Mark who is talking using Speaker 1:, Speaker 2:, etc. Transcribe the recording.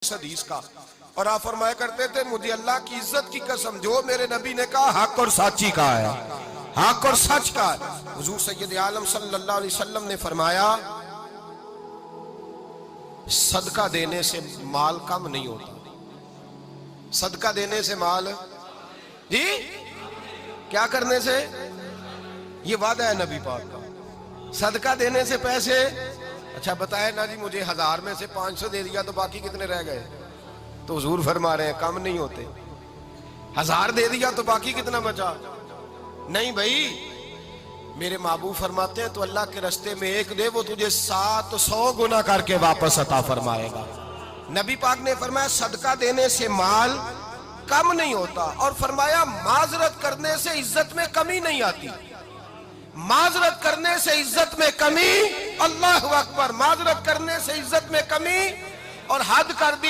Speaker 1: اس حدیث کا، اور آپ فرمایا کرتے تھے مجھے اللہ کی عزت کی قسم جو میرے نبی نے کہا حق اور سچی کہا ہے، حق اور سچ کا ہے۔ حضور سید عالم صلی اللہ علیہ وسلم نے فرمایا صدقہ دینے سے مال کم نہیں ہوتا، صدقہ دینے سے مال، جی کیا کرنے سے؟ یہ وعدہ ہے نبی پاک کا، صدقہ دینے سے پیسے، اچھا بتائے نا جی مجھے 1000 میں سے 500 دے دیا تو باقی کتنے رہ گئے؟ تو حضور فرما رہے ہیں کم نہیں ہوتے، 1000 دے دیا تو باقی کتنا بچا؟ نہیں بھائی، میرے محبوب فرماتے ہیں تو اللہ کے رستے میں ایک دے وہ تجھے 700 گنا کر کے واپس عطا فرمائے گا۔ نبی پاک نے فرمایا صدقہ دینے سے مال کم نہیں ہوتا، اور فرمایا معذرت کرنے سے عزت میں کمی نہیں آتی، معذرت کرنے سے عزت میں کمی، اللہ اکبر، معذرت کرنے سے عزت میں کمی، اور حد کر دی